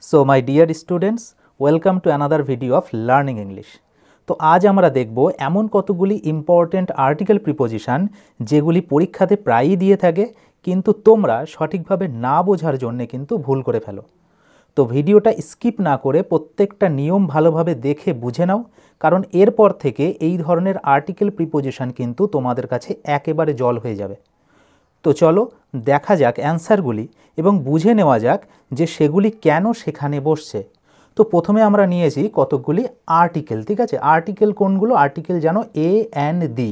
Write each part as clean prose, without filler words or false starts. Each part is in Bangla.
So my dear students, welcome to another video of Learning English. তো আজ আমরা দেখব এমন কতগুলি ইম্পর্টেন্ট আর্টিকেল প্রিপোজিশন যেগুলি পরীক্ষাতে প্রায়ই দিয়ে থাকে কিন্তু তোমরা সঠিকভাবে না বোঝার জন্য কিন্তু ভুল করে ফেলো। তো ভিডিওটা স্কিপ না করে প্রত্যেকটা নিয়ম ভালোভাবে দেখে বুঝে নাও, কারণ এরপর থেকে এই ধরনের আর্টিকেল প্রিপোজিশন কিন্তু তোমাদের কাছে একেবারে জল হয়ে যাবে। তো চলো দেখা যাক অ্যান্সারগুলি এবং বুঝে নেওয়া যাক যে সেগুলি কেন সেখানে বসছে। তো প্রথমে আমরা নিয়েছি কতকগুলি আর্টিকেল, ঠিক আছে। আর্টিকেল কোনগুলো? আর্টিকেল জানো এ অ্যান্ড দি,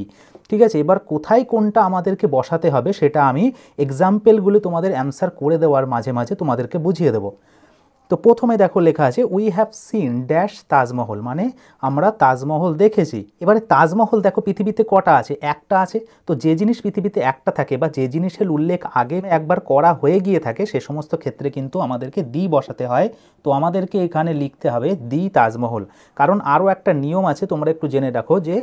ঠিক আছে। এবার কোথায় কোনটা আমাদেরকে বসাতে হবে সেটা আমি এক্সাম্পলগুলি তোমাদের অ্যান্সার করে দেওয়ার মাঝে মাঝে তোমাদেরকে বুঝিয়ে দেবো। তো প্রথমে দেখো লেখা আছে we have seen dash Taj Mahal, মানে আমরা তাজমহল দেখেছি। এবারে তাজমহল দেখো পৃথিবীতে কটা আছে? একটা আছে। তো যে জিনিস পৃথিবীতে একটা থাকে বা যে জিনিসের উল্লেখ আগে একবার করা হয়ে গিয়ে থাকে সে সমস্ত ক্ষেত্রে কিন্তু আমাদেরকে দি বসাতে হয়। তো আমাদেরকে এখানে লিখতে হবে দি তাজমহল, কারণ আরও একটা নিয়ম আছে, তোমরা একটু জেনে রাখো যে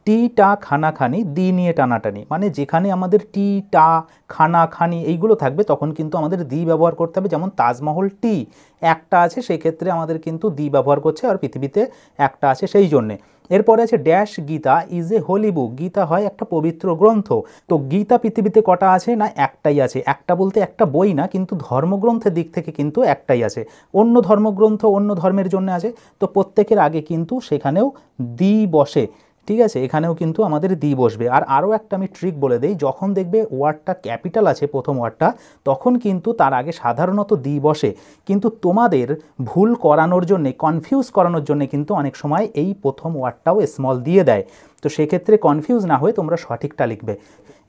টি টা খানাখানি দি নিয়ে টানাটানি, মানে যেখানে আমাদের টি টা খানাখানি এইগুলো থাকবে তখন কিন্তু আমাদের দি ব্যবহার করতে হবে। যেমন তাজমহল টি একটা আছে, সেই ক্ষেত্রে আমাদের কিন্তু দি ব্যবহার করছে, আর পৃথিবীতে একটা আছে সেই জন্যে। এরপরে আছে dash Gita is a holy book, Gita হয় একটা পবিত্র গ্রন্থ। তো গীতা পৃথিবীতে কটা আছে? না একটাই আছে। একটা বলতে একটা বই না, কিন্তু ধর্মগ্রন্থের দিক থেকে কিন্তু একটাই আছে। অন্য ধর্মগ্রন্থ অন্য ধর্মের জন্য আছে, তো প্রত্যেকের আগে কিন্তু সেখানেও দি বসে, ঠিক আছে। এখানেও কিন্তু আমাদের দি বসবে। আর আরও একটা আমি ট্রিক বলে দিই, যখন দেখবে ওয়ার্ডটা ক্যাপিটাল আছে প্রথম ওয়ার্ডটা, তখন কিন্তু তার আগে সাধারণত দি বসে, কিন্তু তোমাদের ভুল করানোর জন্যে, কনফিউজ করানোর জন্যে কিন্তু অনেক সময় এই প্রথম ওয়ার্ডটাও স্মল দিয়ে দেয়। তো সেক্ষেত্রে কনফিউজ না হয়ে তোমরা সঠিকটা লিখবে।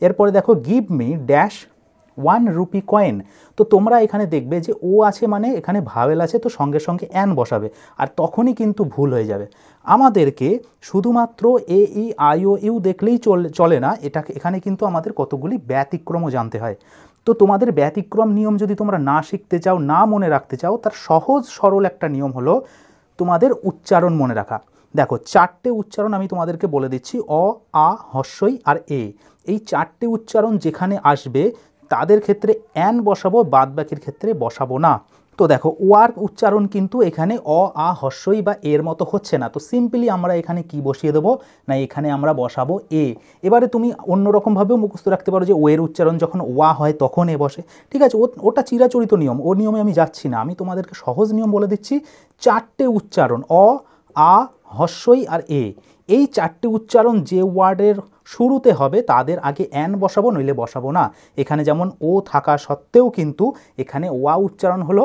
এরপরে দেখো give me dash 1 rupee coin. তো তোমরা এখানে দেখবে যে ও আছে মানে এখানে ভাওয়েল আছে, তো সঙ্গে সঙ্গে অ্যান বসাবে, আর তখনই কিন্তু ভুল হয়ে যাবে। আমাদেরকে শুধুমাত্র এ ই আই ও ইউ দেখলেই চলে না, এখানে কিন্তু আমাদের কতগুলি ব্যতিক্রমও জানতে হয়। তো তোমাদের ব্যতিক্রম নিয়ম যদি তোমরা না শিখতে চাও, না মনে রাখতে চাও, তার সহজ সরল একটা নিয়ম হলো তোমাদের উচ্চারণ মনে রাখা। দেখো 4টে উচ্চারণ আমি তোমাদেরকে বলে দিচ্ছি, অ আ হস্যই আর এ। এই 4টে উচ্চারণ যেখানে আসবে তাদের ক্ষেত্রে অ্যান বসাবো, বাদ বাকির ক্ষেত্রে বসাবো না। তো দেখো ওয়ার উচ্চারণ কিন্তু এখানে অ আ হস্যই বা এর মতো হচ্ছে না, তো সিম্পলি আমরা এখানে কি বসিয়ে দেবো? না এখানে আমরা বসাবো এ। এবারে তুমি অন্যরকমভাবেও মুখস্থ রাখতে পারো যে ও এর উচ্চারণ যখন ওয়া হয় তখন এ বসে, ঠিক আছে। ওটা চিরাচরিত নিয়ম, ও নিয়মে আমি যাচ্ছি না, আমি তোমাদেরকে সহজ নিয়ম বলে দিচ্ছি। 4টে উচ্চারণ অ আ হস্যই আর এ, এই 4টে উচ্চারণ যে ওয়ার্ডের শুরুতে হবে তাদের আগে অ্যান বসাবো, নইলে বসাবো না। এখানে যেমন ও থাকা সত্ত্বেও কিন্তু এখানে ওয়া উচ্চারণ হলো,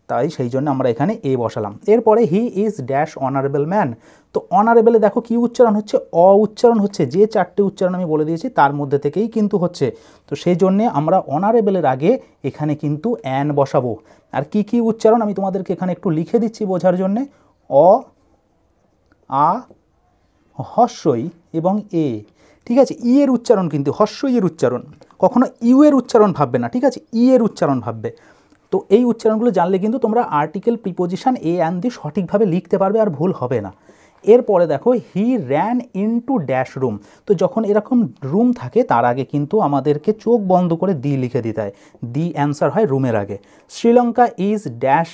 তাই সেই জন্য আমরা এখানে এ বসালাম। এরপরে he is dash honourable man. তো অনারেবলে দেখো কি উচ্চারণ হচ্ছে? অ উচ্চারণ হচ্ছে। যে 4টে উচ্চারণ আমি বলে দিয়েছি তার মধ্যে থেকেই কিন্তু হচ্ছে, তো সেই জন্যে আমরা অনারেবলের আগে এখানে কিন্তু অ্যান বসাবো। আর কি কি উচ্চারণ আমি তোমাদেরকে এখানে একটু লিখে দিচ্ছি বোঝার জন্যে। অ আ হস্যই এবং এ, ঠিক আছে। ই এর উচ্চারণ কিন্তু হস্যই এর উচ্চারণ, কখনো ইউ এর উচ্চারণ ভাববে না, ঠিক আছে, ই এর উচ্চারণ ভাববে। তো এই উচ্চারণগুলো জানলে কিন্তু তোমরা article preposition A and the সঠিকভাবে লিখতে পারবে, আর ভুল হবে না। এরপরে দেখো he ran into dash room. তো যখন এরকম রুম থাকে তার আগে কিন্তু আমাদেরকে চোখ বন্ধ করে দি লিখে দিতে হয়, দি অ্যান্সার হয় রুমের আগে। শ্রীলঙ্কা ইজ ড্যাশ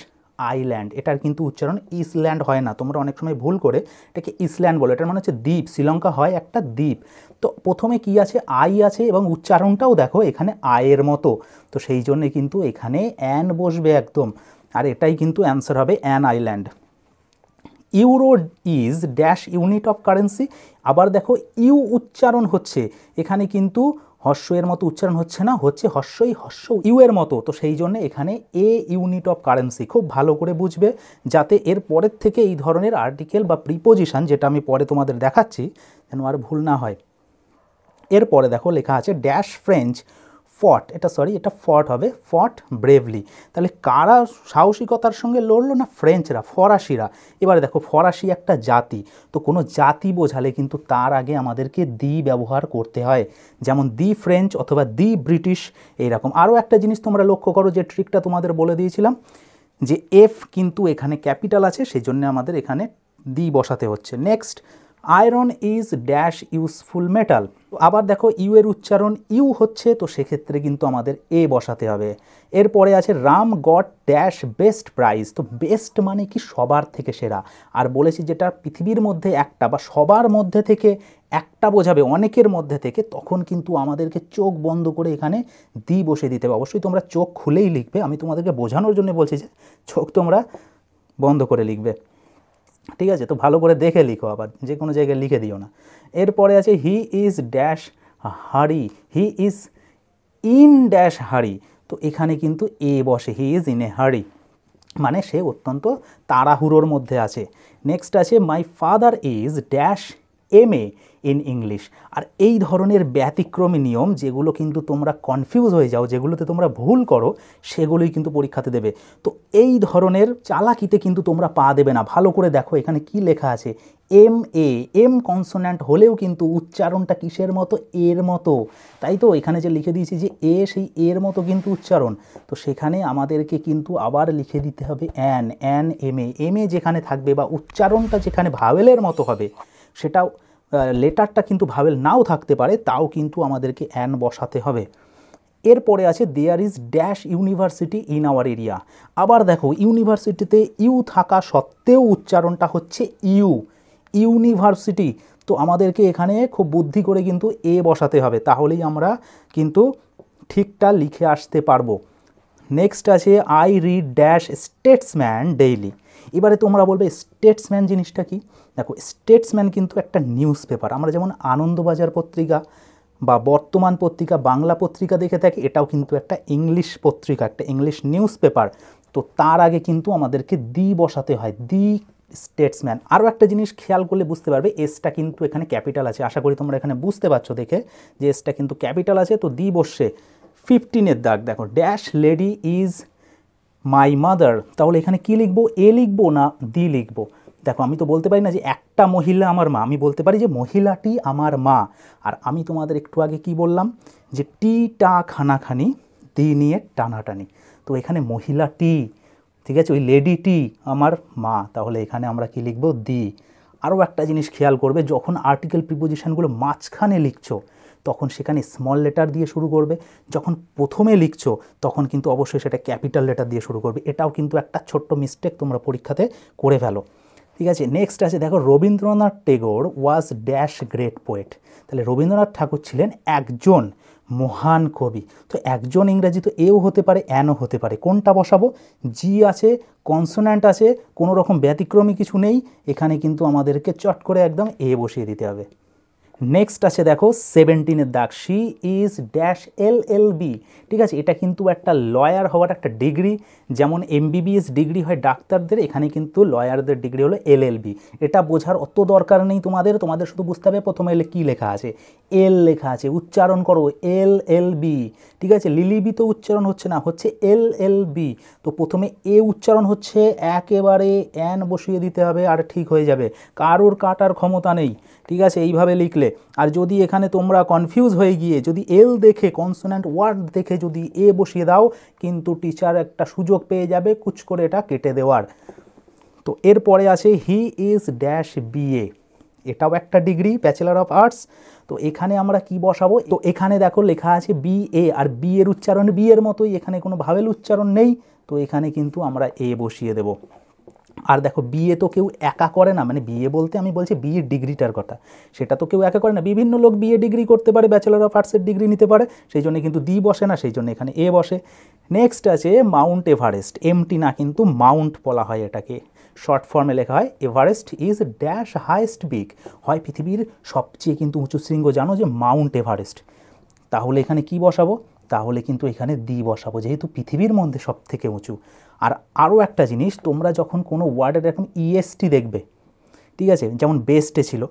আইল্যান্ড, এটার কিন্তু উচ্চারণ ইসল্যান্ড হয় না, তোমরা অনেক সময় ভুল করে এটাকে ইসল্যান্ড বলো, এটার মানে হচ্ছে দ্বীপ। শ্রীলঙ্কা হয় একটা দ্বীপ। তো প্রথমে কি আছে? আই আছে, এবং উচ্চারণটাও দেখো এখানে আয়ের মতো, তো সেই জন্যে কিন্তু এখানে অ্যান বসবে একদম, আর এটাই কিন্তু অ্যান্সার হবে an island. Euro is dash unit of currency. আবার দেখো ইউ উচ্চারণ হচ্ছে, এখানে কিন্তু হস্য এর মতো উচ্চারণ হচ্ছে না, হচ্ছে হস্যই হস্য ইউ এর মতো, তো সেই জন্য এখানে এ ইউনিট অফ কারেন্সি। খুব ভালো করে বুঝবে যাতে এর পরের থেকে এই ধরনের আর্টিকেল বা প্রিপোজিশন, যেটা আমি পরে তোমাদের দেখাচ্ছি, যেন আর ভুল না হয়। এরপরে দেখো লেখা আছে ড্যাশ ফ্রেঞ্চ ফট, এটা ফট হবে, ফট ব্রেভলি। তাহলে কারা সাহসিকতার সঙ্গে লড়লো? না ফ্রেঞ্চরা, ফরাসিরা। এবারে দেখো ফরাসি একটা জাতি, তো কোনো জাতি বোঝালে কিন্তু তার আগে আমাদেরকে দি ব্যবহার করতে হয়, যেমন দি ফ্রেঞ্চ অথবা দি ব্রিটিশ, এইরকম। আরও একটা জিনিস তোমরা লক্ষ্য করো, যে ট্রিকটা তোমাদের বলে দিয়েছিলাম, যে এফ কিন্তু এখানে ক্যাপিটাল আছে, সেই জন্য আমাদের এখানে দি বসাতে হচ্ছে। Next iron is dash useful metal. আবার দেখো ইউ এর উচ্চারণ ইউ হচ্ছে, তো সেক্ষেত্রে কিন্তু আমাদের এ বসাতে হবে। এরপরে আছে Ram got dash best prize. তো বেস্ট মানে কি সবার থেকে সেরা, আর বলেছি যেটা পৃথিবীর মধ্যে একটা বা সবার মধ্যে থেকে একটা বোঝাবে, অনেকের মধ্যে থেকে, তখন কিন্তু আমাদেরকে চোখ বন্ধ করে এখানে দি বসে দিতে হবে। অবশ্যই তোমরা চোখ খুলেই লিখবে, আমি তোমাদেরকে বোঝানোর জন্য বলছি যে চোখ তোমরা বন্ধ করে লিখবে, ঠিক আছে? তো ভালো করে দেখে লিখো, আবার যে কোনো জায়গায় লিখে দিও না। এরপরে আছে হি ইজ ড্যাশ হারি, হি ইজ ইন ড্যাশ হারি। তো এখানে কিন্তু এ বসে, হি ইজ ইন এ হারি, মানে সে অত্যন্ত তাড়াহুড়োর মধ্যে আছে। নেক্সট আছে my father is dash M A in English. আর এই ধরনের ব্যতিক্রমী নিয়ম যেগুলো কিন্তু তোমরা কনফিউজ হয়ে যাও, যেগুলোতে তোমরা ভুল করো, সেগুলোই কিন্তু পরীক্ষাতে দেবে। তো এই ধরনের চালাকিতে কিন্তু তোমরা পা দেবে না। ভালো করে দেখো এখানে কি লেখা আছে, এম এ, এম কনসোন্যান্ট হলেও কিন্তু উচ্চারণটা কিসের মতো, এর মতো, তাই তো? এখানে যে লিখে দিয়েছি যে এ, সেই এর মতো কিন্তু উচ্চারণ, তো সেখানে আমাদেরকে কিন্তু আবার লিখে দিতে হবে an, an M A, M A যেখানে থাকবে বা উচ্চারণটা যেখানে ভাওয়েলের মতো হবে, সেটাও লেটারটা কিন্তু ভাওয়েল নাও থাকতে পারে, তাও কিন্তু আমাদেরকে অ্যান বসাতে হবে। এরপরে আছে there is dash university in our area. আবার দেখো ইউনিভার্সিটিতে ইউ থাকা সত্ত্বেও উচ্চারণটা হচ্ছে ইউ, ইউনিভার্সিটি। তো আমাদেরকে এখানে খুব বুদ্ধি করে কিন্তু এ বসাতে হবে, তাহলেই আমরা কিন্তু ঠিকটা লিখে আসতে পারবো। নেক্সট আছে I read dash Statesman daily. এবারে তোমরা বলবে স্টেটসম্যান জিনিসটা কি? দেখো স্টেটসম্যান কিন্তু একটা নিউজ পেপার, আমরা যেমন আনন্দবাজার পত্রিকা বা বর্তমান পত্রিকা, বাংলা পত্রিকা দেখে থাকি, এটাও কিন্তু একটা ইংলিশ পত্রিকা, একটা ইংলিশ নিউজ পেপার। তো তার আগে কিন্তু আমাদেরকে দি বসাতে হয়, দি স্টেটসম্যান। আরও একটা জিনিস খেয়াল করলে বুঝতে পারবে, এসটা কিন্তু এখানে ক্যাপিটাল আছে, আশা করি তোমরা এখানে বুঝতে পারছো দেখে যে এসটা কিন্তু ক্যাপিটাল আছে, তো দি বসে। 15-এর দাগ দেখো, dash lady is my mother. তাহলে এখানে কি লিখবো, এ লিখবো না দি লিখবো? দেখো আমি তো বলতে পারি না যে একটা মহিলা আমার মা, আমি বলতে পারি যে মহিলাটি আমার মা। আর আমি তোমাদের একটু আগে কি বললাম, যে টি টা খানাখানি, দি নিয়ে টানাটানি। তো এখানে মহিলাটি, ঠিক আছে, ওই লেডিটি আমার মা, তাহলে এখানে আমরা কি লিখবো, দি। আরও একটা জিনিস খেয়াল করবে, যখন আর্টিকেল প্রিপোজিশনগুলো মাঝখানে লিখছো তখন সেখানে স্মল লেটার দিয়ে শুরু করবে, যখন প্রথমে লিখছো তখন কিন্তু অবশ্যই সেটা ক্যাপিটাল লেটার দিয়ে শুরু করবে। এটাও কিন্তু একটা ছোট্ট মিস্টেক তোমরা পরীক্ষাতে করে ফেলো, ঠিক আছে? নেক্সট আছে দেখো, Rabindranath Tagore was dash great poet. তাহলে রবীন্দ্রনাথ ঠাকুর ছিলেন একজন মহান কবি। তো একজন ইংরেজি তো এও হতে পারে, অ্যানও হতে পারে, কোনটা বসাবো? জি আছে, কনসোন্যান্ট আছে, কোনো রকম ব্যতিক্রমী কিছু নেই, এখানে কিন্তু আমাদেরকে চট করে একদম এ বসিয়ে দিতে হবে। নেক্সট আছে দেখো 17-এর দাগ, শি ইজ ড্যাশ LLB। ঠিক আছে, এটা কিন্তু একটা লয়ার হওয়ার একটা ডিগ্রি, যেমন MBBS ডিগ্রি হয় ডাক্তারদের, এখানে কিন্তু লয়ারদের ডিগ্রি হলো LLB। এটা বোঝার অত দরকার নেই তোমাদের, তোমাদের শুধু বুঝতে হবে প্রথমে এলে কী লেখা আছে, এল লেখা আছে, উচ্চারণ করো LLB। ঠিক আছে, লিলিবি তো উচ্চারণ হচ্ছে না, হচ্ছে LLB। তো প্রথমে এ উচ্চারণ হচ্ছে, একেবারে অ্যান বসিয়ে দিতে হবে আর ঠিক হয়ে যাবে, কারোর কাটার ক্ষমতা নেই। ঠিক আছে, এইভাবে লিখলে। আর যদি এখানে তোমরা কনফিউজ হয়ে গিয়ে যদি এল দেখে, কনসোন্যান্ট ওয়ার্ড দেখে যদি এ বসিয়ে দাও, কিন্তু টিচার একটা সুযোগ পেয়ে যাবে কুচ করে এটা কেটে দেওয়ার। তো এরপরে আছে হি ইজ ড্যাশ BA, এটাও একটা ডিগ্রি, ব্যাচেলার অফ আর্টস। তো এখানে আমরা কি বসাবো? তো এখানে দেখো লেখা আছে BA, আর বি এর উচ্চারণ বি এর মতোই, এখানে কোনো ভাওয়েল উচ্চারণ নেই, তো এখানে কিন্তু আমরা এ বসিয়ে দেব। আর দেখো বিএ তো কেউ একা করে না, মানে বিএ বলতে আমি বলছি বিএ ডিগ্রিটার কথা, সেটা তো কেউ একা করে না, বিভিন্ন লোক বিএ ডিগ্রি করতে পারে, ব্যাচেলার অফ আর্টসের ডিগ্রি নিতে পারে, সেই জন্য কিন্তু দি বসে না, সেই জন্য এখানে এ বসে। নেক্সট আছে মাউন্ট এভারেস্ট, এমটি না কিন্তু মাউন্ট বলা হয় এটাকে, শর্ট ফর্মে লেখা হয় Everest is dash highest peak. হয় পৃথিবীর সবচেয়ে কিন্তু উঁচু শৃঙ্গ জানো যে মাউন্ট এভারেস্ট, তাহলে এখানে কি বসাবো? তাহলে কিন্তু এখানে দি বসাবো, যেহেতু পৃথিবীর মধ্যে সব থেকে উঁচু। আর আরও একটা জিনিস, তোমরা যখন কোনো ওয়ার্ডের এরকম ইএসটি দেখবে, ঠিক আছে, যেমন বেস্টে ছিল,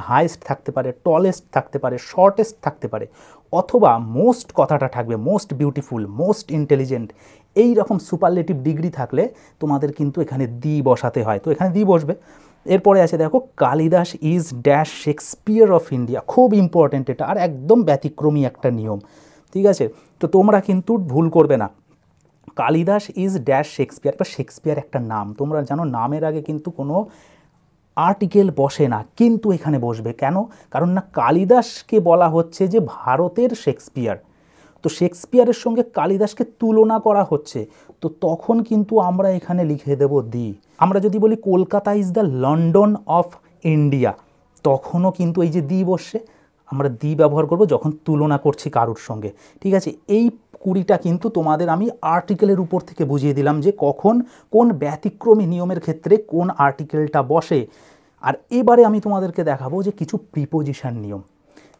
হাইয়েস্ট থাকতে পারে, টলেস্ট থাকতে পারে, শর্টেস্ট থাকতে পারে, অথবা মোস্ট কথাটা থাকবে, মোস্ট বিউটিফুল, মোস্ট ইন্টেলিজেন্ট, এই রকম সুপারলেটিভ ডিগ্রি থাকলে তোমাদের কিন্তু এখানে দি বসাতে হয়, তো এখানে দি বসবে। এরপরে আছে দেখো, Kalidas is dash Shakespeare of India, খুব ইম্পর্ট্যান্ট এটা, আর একদম ব্যতিক্রমী একটা নিয়ম। ঠিক আছে, তো তোমরা কিন্তু ভুল করবে না, কালিদাস ইজ ড্যাশ শেক্সপিয়ার। এবার শেক্সপিয়ার একটা নাম, তোমরা জানো নামের আগে কিন্তু কোনো আর্টিকেল বসে না, কিন্তু এখানে বসবে কেন? কারণ না কালিদাসকে বলা হচ্ছে যে ভারতের শেক্সপিয়ার, তো শেক্সপিয়ারের সঙ্গে কালিদাসকে তুলনা করা হচ্ছে, তো তখন কিন্তু আমরা এখানে লিখে দেব দি। আমরা যদি বলি Kolkata is the London of India, তখনও কিন্তু এই যে দি বসে, আমরা দি ব্যবহার করব যখন তুলনা করছি কারুর সঙ্গে। ঠিক আছে, এই 20টা কিন্তু তোমাদের আমি আর্টিকেলের উপর থেকে বুঝিয়ে দিলাম যে কখন কোন ব্যতিক্রমী নিয়মের ক্ষেত্রে কোন আর্টিকেলটা বসে। আর এবারে আমি তোমাদেরকে দেখাবো যে কিছু প্রিপোজিশন নিয়ম,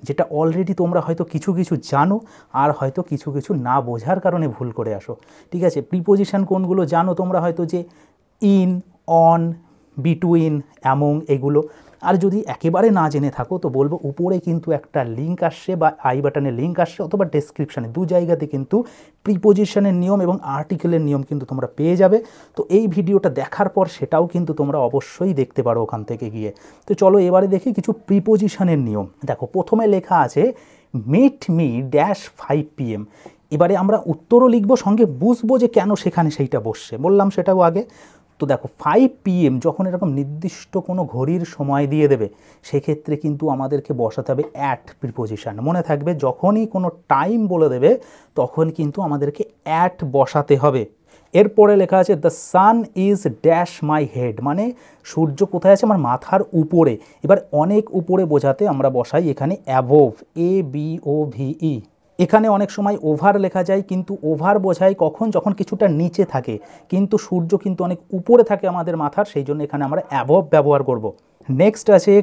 যেটা অলরেডি তোমরা হয়তো কিছু কিছু জানো আর হয়তো কিছু কিছু না বোঝার কারণে ভুল করে আসো। ঠিক আছে, প্রিপোজিশন কোনগুলো জানো তোমরা হয়তো, যে ইন, অন, বিটুইন, অ্যামং, এগুলো। আর যদি একেবারে না জেনে থাকো তো বলবো উপরে কিন্তু একটা লিঙ্ক আসছে বা আই বাটনে লিঙ্ক আসছে অথবা ডেসক্রিপশানে, দু জায়গাতে কিন্তু প্রিপোজিশনের নিয়ম এবং আর্টিকেলের নিয়ম কিন্তু তোমরা পেয়ে যাবে। তো এই ভিডিওটা দেখার পর সেটাও কিন্তু তোমরা অবশ্যই দেখতে পারো ওখান থেকে গিয়ে। তো চলো এবারে দেখি কিছু প্রিপোজিশনের নিয়ম। দেখো প্রথমে লেখা আছে মিট মি ড্যাশ 5 PM। এবারে আমরা উত্তরও লিখবো, সঙ্গে বুঝবো যে কেন সেখানে সেইটা বসছে, বললাম সেটাও আগে। তো দেখো 5 PM যখন এরকম নির্দিষ্ট কোনো ঘড়ির সময় দিয়ে দেবে, সেক্ষেত্রে কিন্তু আমাদেরকে বসাতে হবে অ্যাট প্রিপোজিশন। মনে থাকবে যখনই কোনো টাইম বলে দেবে তখন কিন্তু আমাদেরকে অ্যাট বসাতে হবে। এরপরে লেখা আছে the sun is dash my head, মানে সূর্য কোথায় আছে? আমার মাথার উপরে। এবার অনেক উপরে বোঝাতে আমরা বসাই এখানে অ্যাবোভ, ABOVE। এখানে অনেক সময় ওভার লেখা যায়, কিন্তু ওভার বোঝায় কখন? যখন কিছুটা নিচে থাকে, কিন্তু সূর্য কিন্তু অনেক উপরে থাকে আমাদের মাথার, সেই জন্য এখানে আমরা অ্যাবভ ব্যবহার করব। নেক্সট আছে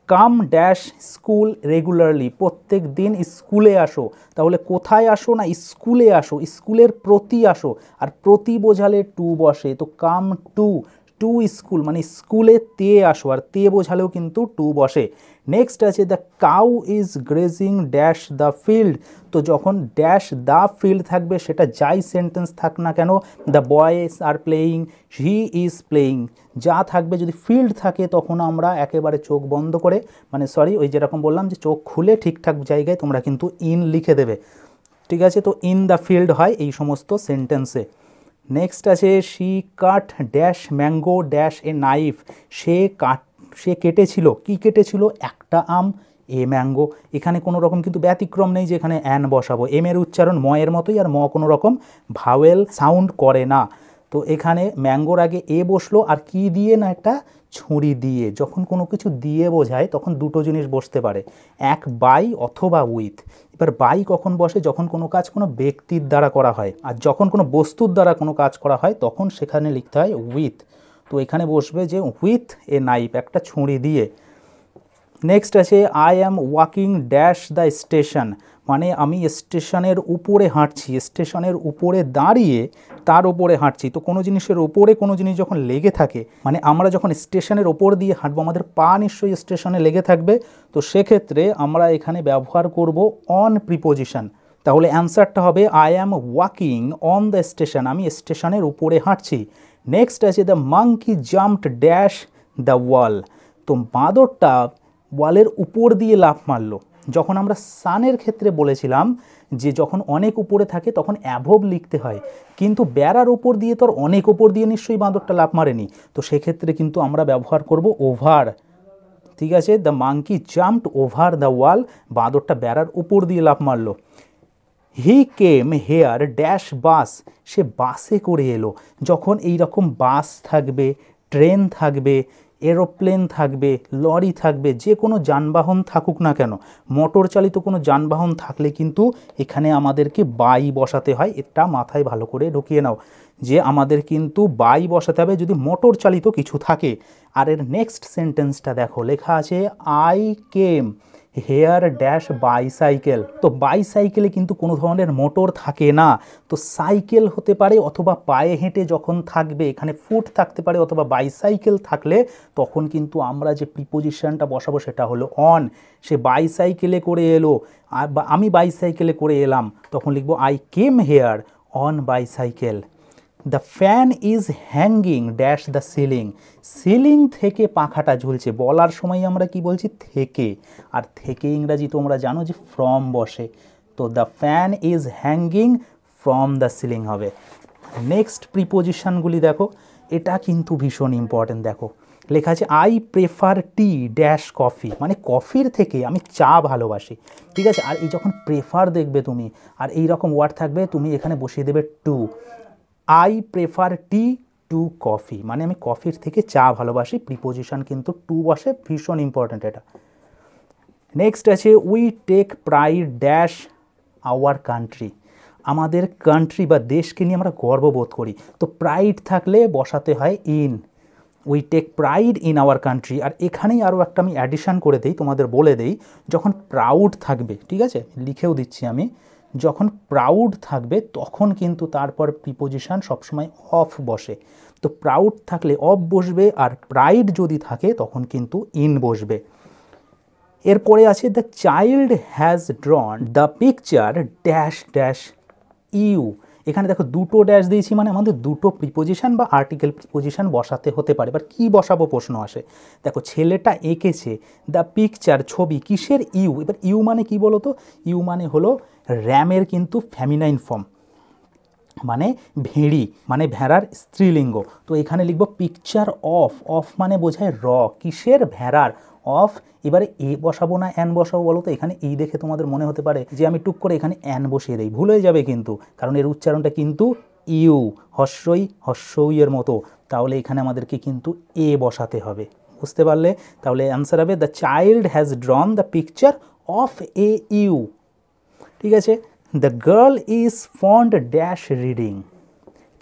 কাম ড্যাশ স্কুল রেগুলারলি, প্রত্যেক দিন স্কুলে আসো। তাহলে কোথায় আসো? না স্কুলে আসো, স্কুলের প্রতি আসো, আর প্রতি বোঝালে টু বসে, তো কাম টু, টু স্কুল মানে স্কুলে তে আসো, আর তে বোঝালেও কিন্তু টু বসে। নেক্সট আছে the cow is grazing dash the field, তো যখন ড্যাশ দ্য ফিল্ড থাকবে সেটা যাই সেন্টেন্স থাক না কেন, the boys are playing, he is playing, যা থাকবে যদি ফিল্ড থাকে তখন আমরা একেবারে চোখ বন্ধ করে, মানে সরি ওই যেরকম বললাম যে চোখ খুলে ঠিকঠাক জায়গায় তোমরা কিন্তু ইন লিখে দেবে। ঠিক আছে, তো ইন দ্য ফিল্ড হয় এই সমস্ত সেন্টেন্সে। নেক্সট আছে she cut dash mango dash a knife, সে কেটেছিল, কি কেটেছিল? একটা আম, এ ম্যাঙ্গো। এখানে কোনো রকম কিন্তু ব্যতিক্রম নেই যে এখানে অ্যান বসাবো, এম এর উচ্চারণ ময়ের মতোই, আর ম কোনো রকম ভাওয়েল সাউন্ড করে না। তো এখানে ম্যাঙ্গোর আগে এ বসলো, আর কি দিয়ে? না একটা ছুরি দিয়ে। যখন কোনো কিছু দিয়ে বোঝায় তখন দুটো জিনিস বসতে পারে, এক বাই অথবা উইথ। এবার বাই কখন বসে? যখন কোনো কাজ কোনো ব্যক্তির দ্বারা করা হয়, আর যখন কোনো বস্তুর দ্বারা কোনো কাজ করা হয় তখন সেখানে লিখতে হয় উইথ। তো এখানে বসবে যে উইথ এ নাইফ, একটা ছুরি দিয়ে। নেক্সট আছে I am walking dash the station, মানে আমি স্টেশনের উপরে হাঁটছি, স্টেশনের উপরে দাঁড়িয়ে তার উপরে হাঁটছি। তো কোনো জিনিসের ওপরে কোনো জিনিস যখন লেগে থাকে, মানে আমরা যখন স্টেশনের ওপর দিয়ে হাঁটবো আমাদের পা নিশ্চয়ই স্টেশনে লেগে থাকবে, তো সেক্ষেত্রে আমরা এখানে ব্যবহার করব অন প্রিপোজিশন। তাহলে অ্যান্সারটা হবে I am walking on the station, আমি স্টেশনের উপরে হাঁটছি। নেক্সট আছে the monkey jumped dash the wall, তো বাঁদরটা ওয়ালের উপর দিয়ে লাফ মারলো। যখন আমরা সানের ক্ষেত্রে বলেছিলাম যে যখন অনেক উপরে থাকে তখন অ্যাভোভ লিখতে হয়, কিন্তু বেড়ার ওপর দিয়ে তো আর অনেক ওপর দিয়ে নিশ্চয়ই বাঁদরটা লাফ মারেনি, তো সেক্ষেত্রে কিন্তু আমরা ব্যবহার করব ওভার। ঠিক আছে, the monkey jumped over the wall, বাঁদরটা বেড়ার উপর দিয়ে লাফ মারলো। হি কেম হেয়ার ড্যাশ বাস, সে বাসে করে এলো। যখন এই রকম বাস থাকবে, ট্রেন থাকবে, এরোপ্লেন থাকবে, লরি থাকবে, যে কোনো যানবাহন থাকুক না কেন, মোটর চালিত কোনো যানবাহন থাকলে কিন্তু এখানে আমাদেরকে বাই বসাতে হয়। এটা মাথায় ভালো করে ঢুকিয়ে নাও যে আমাদের কিন্তু বাই বসাতে হবে যদি মোটর চালিত কিছু থাকে। আর এর নেক্সট সেন্টেন্সটা দেখো, লেখা আছে I came here dash bicycle, তো বাইসাইকেলে কিন্তু কোনো ধরনের মোটর থাকে না, তো সাইকেল হতে পারে অথবা পায়ে হেঁটে যখন থাকবে এখানে ফুট থাকতে পারে, অথবা বাইসাইকেল থাকলে তখন কিন্তু আমরা যে প্রিপোজিশনটা বসাবো সেটা হলো অন। সে বাইসাইকেলে করে এলো, আর আমি বাইসাইকেলে করে এলাম, তখন লিখবো I came here on bicycle. The fan is hanging dash the ceiling, ceiling থেকে পাখাটা ঝুলছে। বলার সময় আমরা কি বলছি? থেকে, আর থেকে ইংরাজি তোমরা জানো যে ফ্রম বসে, তো the fan is hanging from the ceiling হবে। নেক্সট প্রিপোজিশনগুলি দেখো, এটা কিন্তু ভীষণ ইম্পর্টেন্ট। দেখো লেখা আছে I prefer T dash coffee, মানে কফির থেকে আমি চা ভালোবাসি। ঠিক আছে, আর এই যখন প্রেফার দেখবে তুমি আর এই রকম ওয়ার্ড থাকবে, তুমি এখানে বসিয়ে দেবে to. I prefer tea to coffee, মানে আমি কফির থেকে চা ভালোবাসি, প্রিপোজিশন কিন্তু টু বসে, ভীষণ ইম্পর্ট্যান্ট এটা। নেক্সট আছে we take pride dash our country, আমাদের কান্ট্রি বা দেশকে নিয়ে আমরা গর্ববোধ করি। তো প্রাইড থাকলে বসাতে হয় in, we take pride in our country. আর এখানেই আরও একটা আমি অ্যাডিশান করে দিই, তোমাদের বলে দেই, যখন প্রাউড থাকবে, ঠিক আছে লিখেও দিচ্ছি আমি, যখন প্রাউড থাকবে তখন কিন্তু তারপর প্রিপোজিশন সবসময় অফ বসে। তো প্রাউড থাকলে অফ বসবে, আর প্রাইড যদি থাকে তখন কিন্তু ইন বসবে। এরপরে আছে the child has drawn the picture dash dash you. এখানে দেখো দুটো ড্যাশ দিয়েছি, মানে আমাদের দুটো প্রিপোজিশন বা আর্টিকেল প্রিপোজিশন বসাতে হতে পারে। এবার কী বসাবো প্রশ্ন আসে, দেখো ছেলেটা এঁকেছে দ্য পিকচার ছবি, কিসের ইউ। এবার ইউ মানে কি বলো তো, ইউ মানে হলো র্যামের কিন্তু ফ্যামিনাইন ফর্ম, মানে ভেড়ি, মানে ভেড়ার স্ত্রীলিঙ্গ। তো এখানে লিখবো পিকচার অফ, অফ মানে বোঝায় র, কিসের, ভেড়ার, অফ। এবারে এ বসাবো না অ্যান বসাবো বলো তো, এখানে এই দেখে তোমাদের মনে হতে পারে যে আমি টুক করে এখানে অ্যান বসিয়ে দিই, ভুল হয়ে যাবে কিন্তু, কারণ এর উচ্চারণটা কিন্তু ইউ, হস্যই হস্যইয়ের মতো। তাহলে এখানে আমাদেরকে কিন্তু এ বসাতে হবে, বুঝতে পারলে? তাহলে অ্যান্সার হবে the child has drawn the picture of a U. ঠিক আছে, the girl is fond dash reading,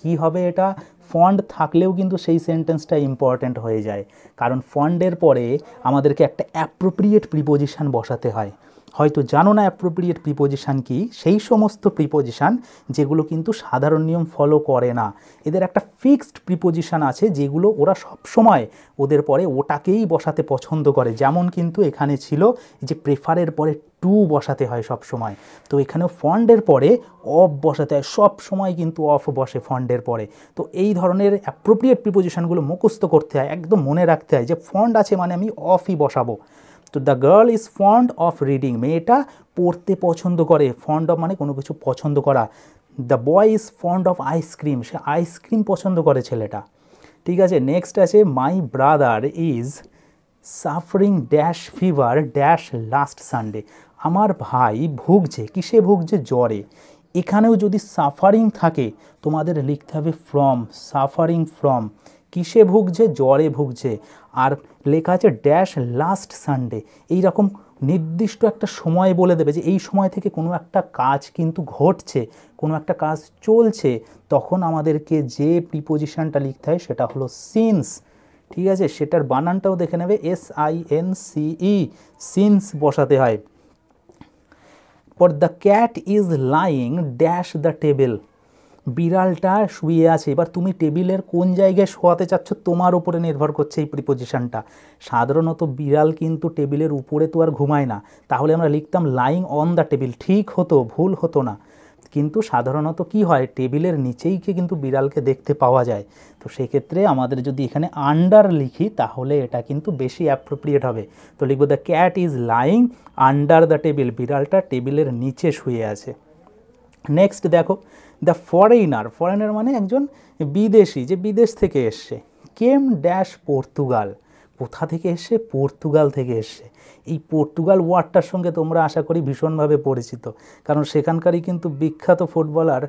কী হবে এটা, ফন্ড থাকলেও কিন্তু সেই সেন্টেন্সটা ইম্পর্ট্যান্ট হয়ে যায়, কারণ ফন্ডের পরে আমাদেরকে একটা অ্যাপ্রোপ্রিয়েট প্রিপোজিশান বসাতে হয়। হয়তো জানো না অ্যাপ্রোপ্রিয়েট প্রিপোজিশান কি, সেই সমস্ত প্রিপোজিশান যেগুলো কিন্তু সাধারণ নিয়ম ফলো করে না, এদের একটা ফিক্সড প্রিপোজিশান আছে যেগুলো ওরা সবসময় ওদের পরে ওটাকেই বসাতে পছন্দ করে। যেমন কিন্তু এখানে ছিল যে প্রেফারের পরে টু বসাতে হয় সব সময়, তো এখানেও ফন্ডের পরে অফ বসাতে হয়, সব সময় কিন্তু অফ বসে ফন্ডের পরে। তো এই ধরনের অ্যাপ্রোপ্রিয়েট প্রিপোজিশনগুলো মুখস্থ করতে হয়, একদম মনে রাখতে হয় যে ফন্ড আছে মানে আমি অফই বসাবো। তো the girl is fond of reading, মেয়েটা পড়তে পছন্দ করে, ফন্ড অফ মানে কোনো কিছু পছন্দ করা। The boy is fond of ice cream, say ice cream পছন্দ করে ছেলেটা। ঠিক আছে, নেক্সট আছে my brother is suffering dash fever dash last Sunday, আমার ভাই ভুগছে, কিসে ভুগছে, জ্বরে। এখানেও যদি সাফারিং থাকে তোমাদের লিখতে হবে ফ্রম, সাফারিং ফ্রম, কিসে ভুগছে, জ্বরে ভুগছে। আর লেখা আছে ড্যাশ লাস্ট সানডে, এইরকম নির্দিষ্ট একটা সময় বলে দেবে যে এই সময় থেকে কোনো একটা কাজ কিন্তু ঘটছে, কোনো একটা কাজ চলছে, তখন আমাদেরকে যে প্রিপোজিশনটা লিখতে হয় সেটা হলো সিন্স। ঠিক আছে, সেটার বানানটাও দেখে নেবে, SINCE, সিন্স বসাতে হয়। পর the cat is lying dash the table, বিড়ালটা শুয়ে আছে। এবার তুমি টেবিলের কোন জায়গায় শোয়াতে চাচ্ছ তোমার উপরে নির্ভর করছে এই প্রিপোজিশনটা। সাধারণত বিড়াল কিন্তু টেবিলের উপরে তো আর ঘুমায় না, তাহলে আমরা লিখতাম লাইং অন দ্য টেবিল, ঠিক হতো, ভুল হতো না। কিন্তু সাধারণত কি হয়, টেবিলের নিচেই কিন্তু বিড়ালকে দেখতে পাওয়া যায়। তো সেক্ষেত্রে আমাদের যদি এখানে আন্ডার লিখি তাহলে এটা কিন্তু বেশি অ্যাপ্রোপ্রিয়েট হবে। তো লিখব the cat is lying under the table, বিড়ালটা টেবিলের নিচে শুয়ে আছে। নেক্সট দেখো দ্য ফরেনার, ফরেনার মানে একজন বিদেশি, যে বিদেশ থেকে এসছে। কেম ড্যাশ পর্তুগাল, কোথা থেকে এসছে, পর্তুগাল থেকে এসছে। এই পর্তুগাল ওয়ার্ডটার সঙ্গে তোমরা আশা করি ভীষণভাবে পরিচিত, কারণ সেখানকারই কিন্তু বিখ্যাত ফুটবলার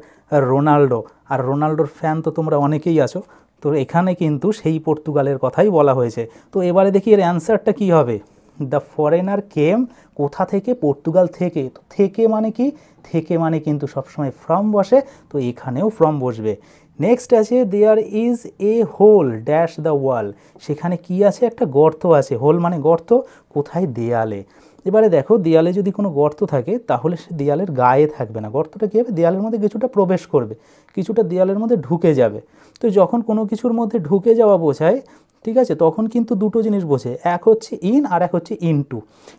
রোনাল্ডো, আর রোনাল্ডোর ফ্যান তো তোমরা অনেকেই আছো। তো এখানে কিন্তু সেই পর্তুগালের কথাই বলা হয়েছে। তো এবারে দেখি এর অ্যান্সারটা কী হবে। দ্য ফরেনার কেম, কোথা থেকে, পর্তুগাল থেকে। তো থেকে মানে কি, থেকে মানে কিন্তু সবসময় ফ্রম বসে, তো এখানেও ফ্রম বসবে। নেক্সট আছে there is a hole dash the wall, সেখানে কি আছে, একটা গর্ত আছে। হোল মানে গর্ত, কোথায়, দেয়ালে। এবারে দেখো দেয়ালে যদি কোনো গর্ত থাকে তাহলে সে দেয়ালের গায়ে থাকবে না, গর্তটা কী হবে, দেয়ালের মধ্যে কিছুটা প্রবেশ করবে, কিছুটা দেয়ালের মধ্যে ঢুকে যাবে। তো যখন কোনো কিছুর মধ্যে ঢুকে যাওয়া বোঝায়, ঠিক আছে, তখন কিন্তু দুটো জিনিস বোঝে, এক হচ্ছে ইন আর এক হচ্ছে ইনটু।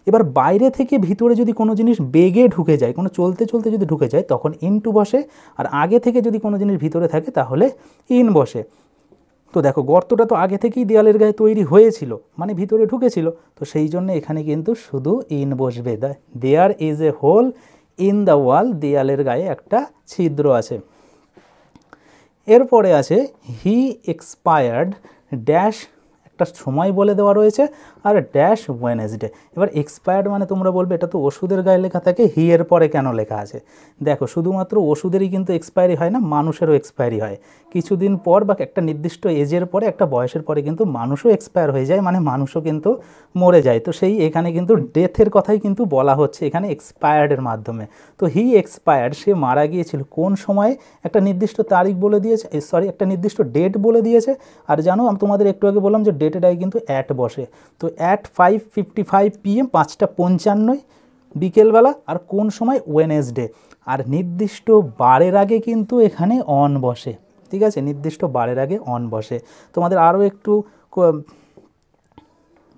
এবার বাইরে থেকে ভিতরে যদি কোনো জিনিস বেগে ঢুকে যায়, কোনো চলতে চলতে যদি ঢুকে যায় তখন ইনটু বসে, আর আগে থেকে যদি কোনো জিনিস ভিতরে থাকে তাহলে ইন বসে। তো দেখো গর্তটা তো আগে থেকেই দেয়ালের গায়ে তৈরি হয়েছিল, মানে ভিতরে ঢুকেছিল, তো সেই জন্য এখানে কিন্তু শুধু ইন বসবে। There is a hole in the wall, দেয়ালের গায়ে একটা ছিদ্র আছে। এরপরে আছে হি এক্সপায়ার্ড ড্যাশ একটা সময় বলে দেওয়া রয়েছে আর ড্যাশ ওয়েনেসডে। এবার এক্সপায়ার্ড মানে তোমরা বলবে এটা তো ওষুধের গায়ে লেখা থাকে, হি এর পরে কেন লেখা আছে? দেখো শুধুমাত্র ওষুধেরই কিন্তু এক্সপায়ারি হয় না, মানুষেরও এক্সপায়ারি হয়। কিছুদিন পর বা একটা নির্দিষ্ট এজের পরে, একটা বয়সের পরে কিন্তু মানুষও এক্সপায়ার হয়ে যায়, মানে মানুষও কিন্তু মরে যায়। তো সেই এখানে কিন্তু ডেথের কথাই কিন্তু বলা হচ্ছে এখানে এক্সপায়ার্ডের মাধ্যমে। তো হি এক্সপায়ার্ড, সে মারা গিয়েছিল কোন সময়ে, একটা নির্দিষ্ট তারিখ বলে দিয়েছে, একটা নির্দিষ্ট ডেট বলে দিয়েছে। আর জানো আমি তোমাদের একটু আগে বললাম যে ডেটের আগে কিন্তু অ্যাট বসে, তো অ্যাট 5:55 PM 5:55 বিকেলবেলা। আর কোন সময়? ওয়েনেসডে। আর নির্দিষ্ট বারের আগে কিন্তু এখানে অন বসে, ঠিক আছে, নির্দিষ্ট বারের আগে অন বসে। তোমাদের আরও একটু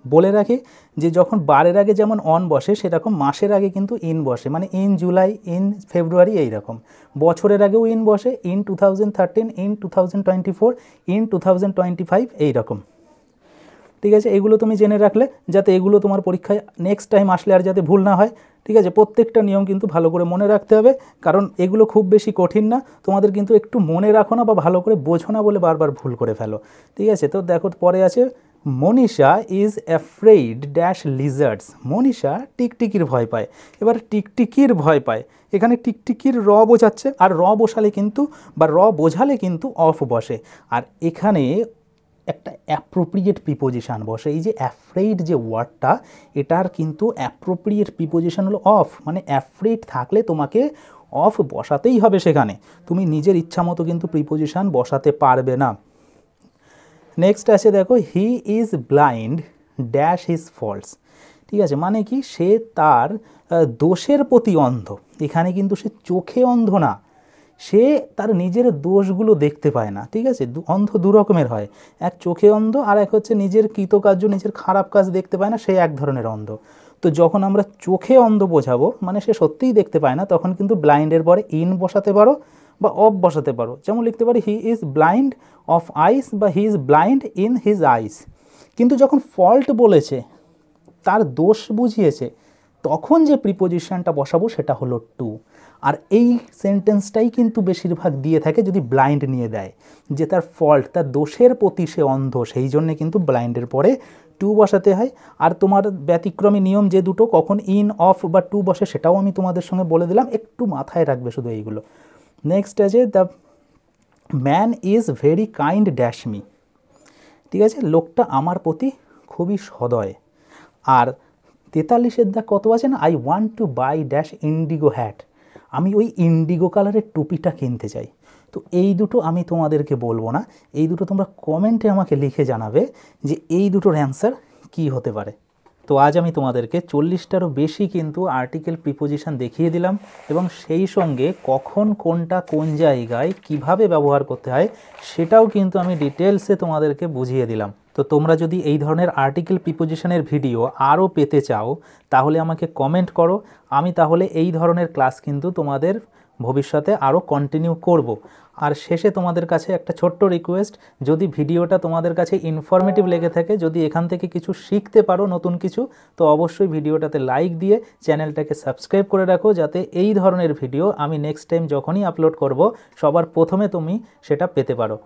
বলে রাখি যে যখন বারের আগে যেমন অন বসে সেরকম মাসের আগে কিন্তু ইন বসে, মানে ইন জুলাই, ইন ফেব্রুয়ারি, এইরকম। বছরের আগেও ইন বসে, ইন 2013, ইন 2024, ইন 2025, এইরকম। ঠিক আছে, এগুলো তুমি জেনে রাখলে যাতে এগুলো তোমার পরীক্ষায় নেক্সট টাইম আসলে আর যাতে ভুল না হয়। ঠিক আছে, প্রত্যেকটা নিয়ম কিন্তু ভালো করে মনে রাখতে হবে, কারণ এগুলো খুব বেশি কঠিন না। তোমাদের কিন্তু একটু মনে রাখো না বা ভালো করে বোঝো না বলে বারবার ভুল করে ফেলো। ঠিক আছে, তো দেখো পরে আছে Manisha is afraid dash lizards. Manisha টিকটিকির ভয় পায়। এবার টিকটিকির ভয় পায়, এখানে টিকটিকির র বোঝাচ্ছে, আর র বসালে কিন্তু বা র বোঝালে কিন্তু অফ বসে। আর এখানে একটা অ্যাপ্রোপ্রিয়েট প্রিপোজিশান বসে। এই যে অ্যাফ্রেইড যে ওয়ার্ডটা, এটার কিন্তু অ্যাপ্রোপ্রিয়েট প্রিপোজিশান হলো অফ, মানে অ্যাফ্রেইড থাকলে তোমাকে অফ বসাতেই হবে সেখানে, তুমি নিজের ইচ্ছা মতো কিন্তু প্রিপোজিশান বসাতে পারবে না। নেক্সট আছে দেখো, he is blind dash his faults. ঠিক আছে, মানে কি, সে তার দোষের প্রতি অন্ধ। এখানে কিন্তু সে চোখে অন্ধ না, সে তার নিজের দোষগুলো দেখতে পায় না। ঠিক আছে, অন্ধ দু রকমের হয়, এক চোখে অন্ধ আর এক হচ্ছে নিজের কৃতকার্য, নিজের খারাপ কাজ দেখতে পায় না, সে এক ধরনের অন্ধ। তো যখন আমরা চোখে অন্ধ বোঝাবো, মানে সে সত্যিই দেখতে পায় না, তখন কিন্তু ব্লাইন্ডের পরে ইন বসাতে পারো বা অফ বসাতে পারো। যেমন লিখতে পারি হি ইজ ব্লাইন্ড অফ আইস বা he is blind in his eyes. কিন্তু যখন ফল্ট বলেছে, তার দোষ বুঝিয়েছে, তখন যে প্রিপোজিশনটা বসাবো সেটা হলো টু। আর এই সেন্টেন্সটাই কিন্তু বেশিরভাগ দিয়ে থাকে যদি ব্লাইন্ড নিয়ে দেয়, যে তার ফল্ট, তার দোষের প্রতি সে অন্ধ, সেই জন্যে কিন্তু ব্লাইন্ডের পরে টু বসাতে হয়। আর তোমার ব্যতিক্রমী নিয়ম যে দুটো, কখন ইন, অফ বা টু বসে সেটাও আমি তোমাদের সঙ্গে বলে দিলাম, একটু মাথায় রাখবে শুধু এইগুলো। নেক্সট আছে the man is very kind dash me. ঠিক আছে, লোকটা আমার প্রতি খুবই সদয়। আর 43-এর দাগ কত আছে না, I want to buy dash indigo hat. আমি ওই ইন্ডিগো কালারের টুপিটা কিনতে চাই। তো এই দুটো আমি তোমাদেরকে বলবো না, এই দুটো তোমরা কমেন্টে আমাকে লিখে জানাবে যে এই দুটোর অ্যান্সার কী হতে পারে। তো আজ আমি তোমাদেরকে 40টারও বেশি কিন্তু আর্টিকেল প্রিপোজিশন দেখিয়ে দিলাম, এবং সেই সঙ্গে কখন কোনটা কোন জায়গায় কিভাবে ব্যবহার করতে হয় সেটাও কিন্তু আমি ডিটেলসে তোমাদেরকে বুঝিয়ে দিলাম। তো তোমরা যদি এই ধরনের আর্টিকেল প্রিপোজিশনের ভিডিও আরও পেতে চাও তাহলে আমাকে কমেন্ট করো, আমি তাহলে এই ধরনের ক্লাস কিন্তু তোমাদের ভবিষ্যতে আরও কন্টিনিউ করব। আর শেষে তোমাদের কাছে একটা ছোট্ট রিকোয়েস্ট, যদি ভিডিওটা তোমাদের কাছে ইনফরমেটিভ লেগে থাকে, যদি এখান থেকে কিছু শিখতে পারো নতুন কিছু, তো অবশ্যই ভিডিওটাতে লাইক দিয়ে চ্যানেলটাকে সাবস্ক্রাইব করে রাখো, যাতে এই ধরনের ভিডিও আমি নেক্সট টাইম যখনই আপলোড করব সবার প্রথমে তুমি সেটা পেতে পারো।